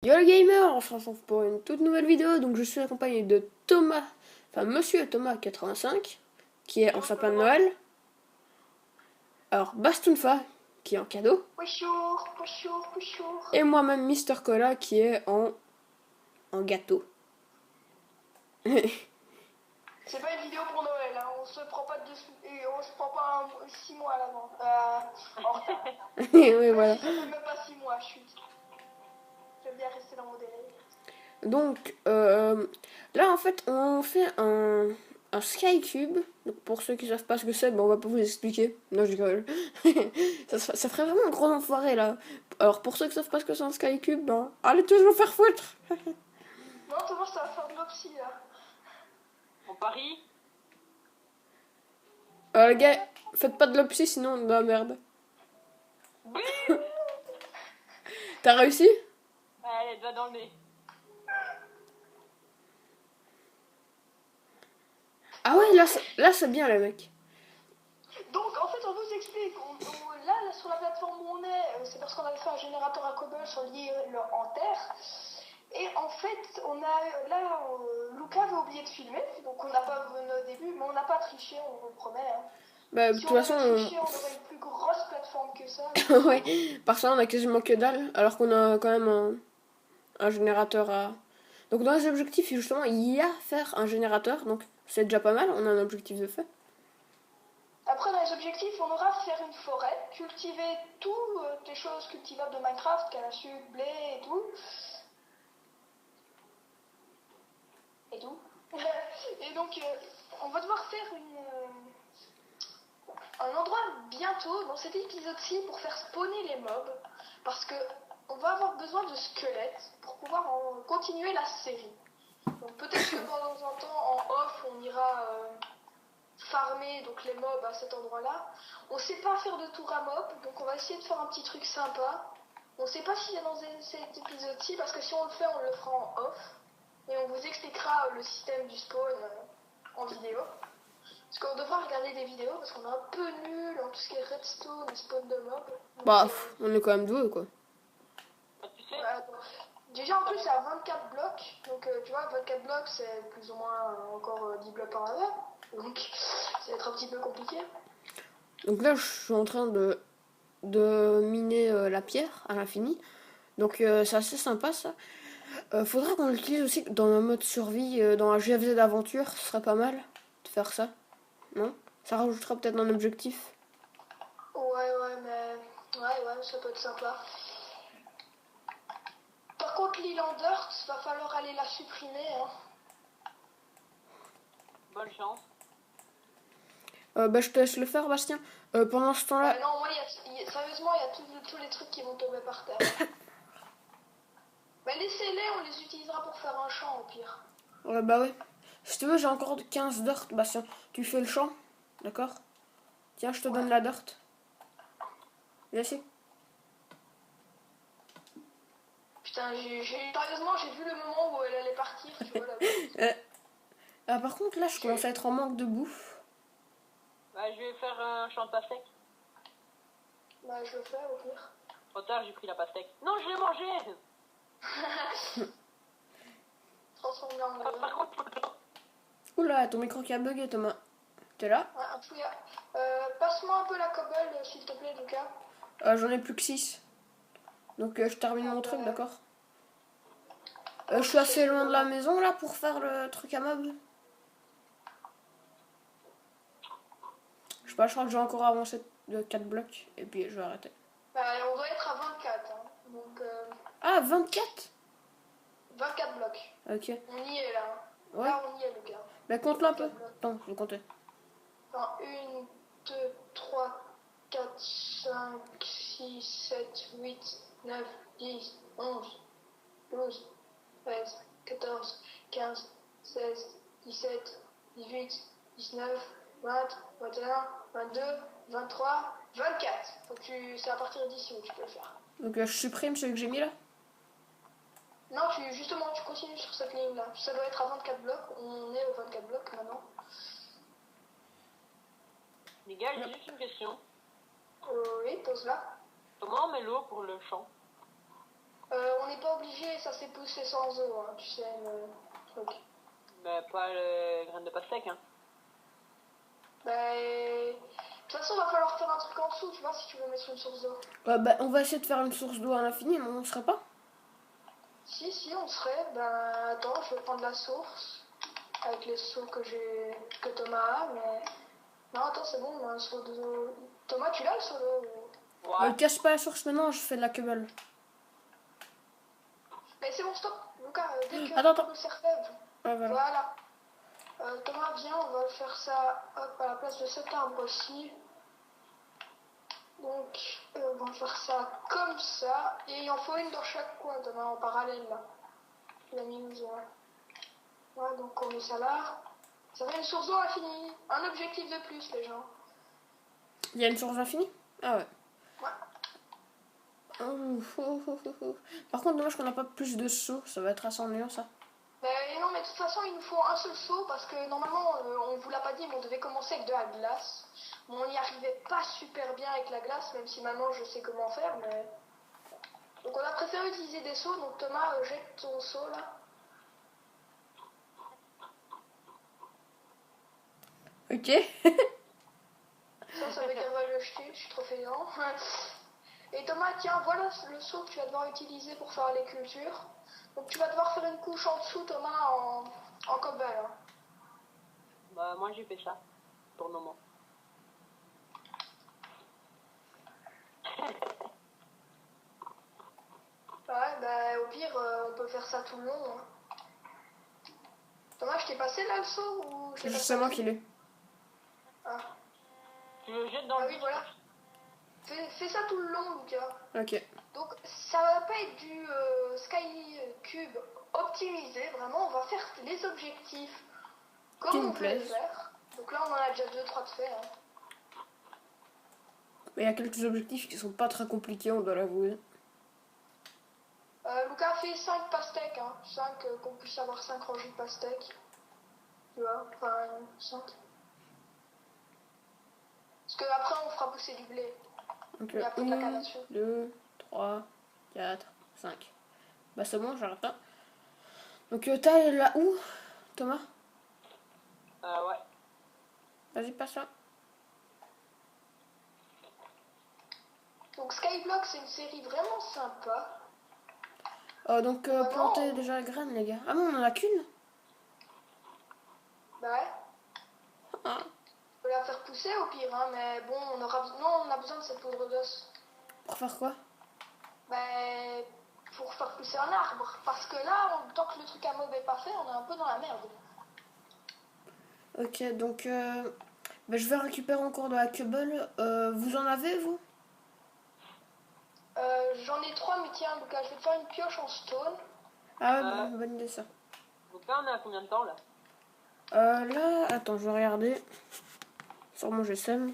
Yo les gamers, on se retrouve pour une toute nouvelle vidéo. Donc je suis accompagné de Thomas, enfin Monsieur Thomas 85, qui est en sapin de Noël. Alors Bastunfa, qui est en cadeau. Bonjour, bonjour, bonjour. Et moi-même Mister Cola, qui est en gâteau. C'est pas une vidéo pour Noël, hein. On se prend pas et on se prend pas 6 mois à l'avant. En retard. Oui, voilà. Ça fait même pas 6 mois, chut. J'aime bien rester dans mon délai. Donc là en fait on fait un Sky Cube. Donc pour ceux qui savent pas ce que c'est, ben, on va pas vous expliquer. Non, je rigole. ça ferait vraiment un gros enfoiré là. Alors pour ceux qui savent pas ce que c'est un Sky Cube, ben allez toujours faire foutre. Non, Thomas, ça va faire de l'opsie là. On parie. Les gars, faites pas de l'opsie sinon de la merde. Oui. T'as réussi? Allez, doigt dans le nez. Ah ouais, là c'est bien les mecs. Donc en fait, on vous explique. Là, sur la plateforme où on est, c'est parce qu'on avait fait un générateur à cobble sur l'île en terre. Et en fait, Lucas avait oublié de filmer, donc on n'a pas venu au début, mais on n'a pas triché, on vous le promet. Hein. Bah de Si toute on avait façon, triché, on aurait une plus grosse plateforme que ça. ouais, par ça on a quasiment que dalle, alors qu'on a quand même un générateur à... Donc dans les objectifs, justement, il y a faire un générateur, donc c'est déjà pas mal, on a un objectif de fait. Après, dans les objectifs, on aura faire une forêt, cultiver toutes les choses cultivables de Minecraft, canne à sucre, blé et tout. Et tout. Et donc, on va devoir faire un endroit bientôt dans cet épisode-ci pour faire spawner les mobs, parce que on va avoir besoin de squelettes pour pouvoir continuer la série. Donc peut-être que de temps en temps, en off, on ira farmer donc les mobs à cet endroit-là. On sait pas faire de tour à mob, donc on va essayer de faire un petit truc sympa. On sait pas si c'est dans cet épisode-ci, parce que si on le fait, on le fera en off. Et on vous expliquera le système du spawn en vidéo. Parce qu'on devra regarder des vidéos, parce qu'on est un peu nul en tout ce qui est redstone et spawn de mob. Bah, on est quand même doué quoi. Tu sais, Déjà en plus c'est à 24 blocs, donc tu vois 24 blocs c'est plus ou moins encore 10 blocs par heure, donc ça va être un petit peu compliqué. Donc là, je suis en train de miner la pierre à l'infini. Donc c'est assez sympa ça. Faudra qu'on l'utilise aussi dans un mode survie, dans un GFZ d'aventure, ce serait pas mal de faire ça. Non? Ça rajoutera peut-être un objectif. Ouais mais ouais ça peut être sympa. Par contre l'île en dirt, va falloir aller la supprimer hein. bonne chance. Bah je te laisse le faire Bastien. Pendant ce temps-là... Non moi sérieusement il y a tous les trucs qui vont tomber par terre. Mais laissez-les, on les utilisera pour faire un champ au pire. bah ouais. Si tu veux, j'ai encore 15 dirt. Bastien, tu fais le champ. D'accord? Tiens, je te donne la dirt. Merci. Putain, sérieusement, j'ai vu le moment où elle allait partir, tu vois, là. Par contre, là, je commence à être en manque de bouffe. Bah, je vais faire un champ de pastèque. Bah, je le fais au pire. Trop tard, j'ai pris la pastèque. Non, je l'ai mangée. Transformer en grain. Par contre, Oula, ton micro qui a bugué, Thomas. T'es là? Passe-moi un peu la cobble, s'il te plaît, Lucas. J'en ai plus que 6. Donc, je termine mon truc, d'accord? Je suis assez loin de la maison, là, pour faire le truc à mob. Je sais pas, je crois que j'ai encore avancé de 4 blocs. Et puis, je vais arrêter. Bah, on doit être à 24, hein. Donc, Ah, 24? 24 blocs. Ok. On y est, là. Hein. Ouais. Là, on y est, Lucas. Mais compte-le un peu. Attends, je vais compter. Enfin, 1, 2, 3, 4, 5, 6, 7, 8, 9, 10, 11, 12, 13, 14, 15, 16, 17, 18, 19, 20, 21, 22, 23, 24. Donc c'est à partir d'ici où tu peux le faire. Donc, je supprime celui que j'ai mis là. Non, justement, tu continues sur cette ligne-là. Ça doit être à 24 blocs. On est aux 24 blocs maintenant. les gars, j'ai juste une question. Oui, pose là. Comment on met l'eau pour le champ? On n'est pas obligé, ça s'est poussé sans eau, hein, tu sais, le truc. Mais pas le graine de pastèque, hein. De toute façon, il va falloir faire un truc en dessous, tu vois, si tu veux mettre une source d'eau. Bah, on va essayer de faire une source d'eau à l'infini, mais on serait pas. Si, on serait. Attends, je vais prendre la source. Avec les seaux que Thomas a, mais... Non, attends, c'est bon, on a un seau d'eau. Thomas, tu l'as le seau d'eau? Ouais. Casse pas la source maintenant, je fais de la queue. Mais c'est bon, stop. Lucas, dès que Attends. le cerf faible. Ah, voilà. Voilà. Thomas, viens, on va faire ça hop, à la place de cet arbre-ci. Donc, on va faire ça comme ça. Et il en faut une dans chaque coin, Thomas, en parallèle, là. Il a mis une zone. Ouais, donc on met ça là. Ça fait une source d'eau infinie. Un objectif de plus, les gens. Il y a une source infinie? Ah ouais. Ouais. Par contre, dommage qu'on n'a pas plus de seaux, ça va être assez ennuyant ça. Non, mais de toute façon, il nous faut un seul seau parce que normalement, on vous l'a pas dit, mais on devait commencer avec de la glace. Bon, on n'y arrivait pas super bien avec la glace, même si maintenant je sais comment faire, mais... Donc on a préféré utiliser des seaux, donc Thomas, jette ton seau là. Ok. Ça veut dire va le jeter, je suis trop fainéant. Et Thomas, tiens, voilà le seau que tu vas devoir utiliser pour faire les cultures. Donc tu vas devoir faire une couche en dessous, Thomas, en cobble. Hein. Bah, moi j'ai fait ça, pour le moment. Ouais, au pire, on peut faire ça tout le long. Hein. Thomas, je t'ai passé là le seau ou je t'ai C'est passé moi qui l'ai. Ah. Tu le jettes dans Ah le oui, vide. voilà. Fais ça tout le long, Lucas. Ok. Donc, ça va pas être du Sky Cube optimisé, vraiment, on va faire les objectifs Qui comme nous on voulait le plaisent. faire. Donc là, on en a déjà 2-3 de faits. Hein. Mais il y a quelques objectifs qui sont pas très compliqués, on doit l'avouer. Lucas fait 5 pastèques, hein. 5, qu'on puisse avoir 5 rangées de pastèques. Tu vois, enfin, 5. Parce que après on fera pousser du blé. Donc, Et après de la canne 1, à sucre. 2, 3, 4, 5. Bah c'est bon, j'arrête là. Donc t'as là où, Thomas? Ouais. Vas-y, passe là. Donc Skyblock, c'est une série vraiment sympa. Donc Vraiment. plantez déjà la graine, les gars. Ah non, on en a qu'une. Bah ouais. Ah. On peut la faire pousser au pire, hein, mais bon, on a besoin de cette poudre d'os. Pour faire quoi? Pour faire pousser un arbre. Parce que là, tant que le truc à mob est pas fait, on est un peu dans la merde. Ok, donc je vais récupérer encore de la cobble. Vous en avez, vous? J'en ai 3, mais tiens, Lucas, je vais te faire une pioche en stone. Ah ouais, bonne idée ça. Donc là, on est à combien de temps là? Là, attends, je vais regarder sur mon GSM.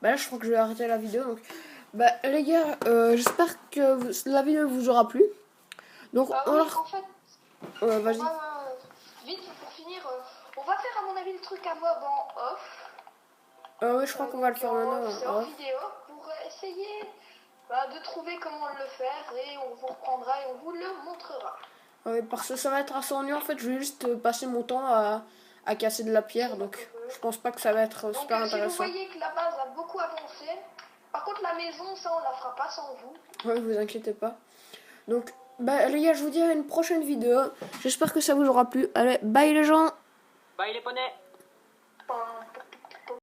Bah là, je crois que je vais arrêter la vidéo. Donc, bah les gars, j'espère que la vidéo vous aura plu. Donc, Oui, on en fait, vas-y. vite pour finir, on va faire à mon avis le truc à mob en off. Oui, je crois qu'on va le faire maintenant. C'est en vidéo pour essayer de trouver comment le faire et on vous reprendra et on vous le montrera. Oui, parce que ça va être assez ennuyant. En fait, je vais juste passer mon temps à casser de la pierre. Donc, je pense pas que ça va être super Donc, si vous intéressant. voyez que la base a beaucoup avancé, par contre la maison, ça on la fera pas sans vous. Oui, vous inquiétez pas. Donc, bah les gars, je vous dis à une prochaine vidéo. J'espère que ça vous aura plu. Allez, bye les gens. Bye les poneys. Enfin,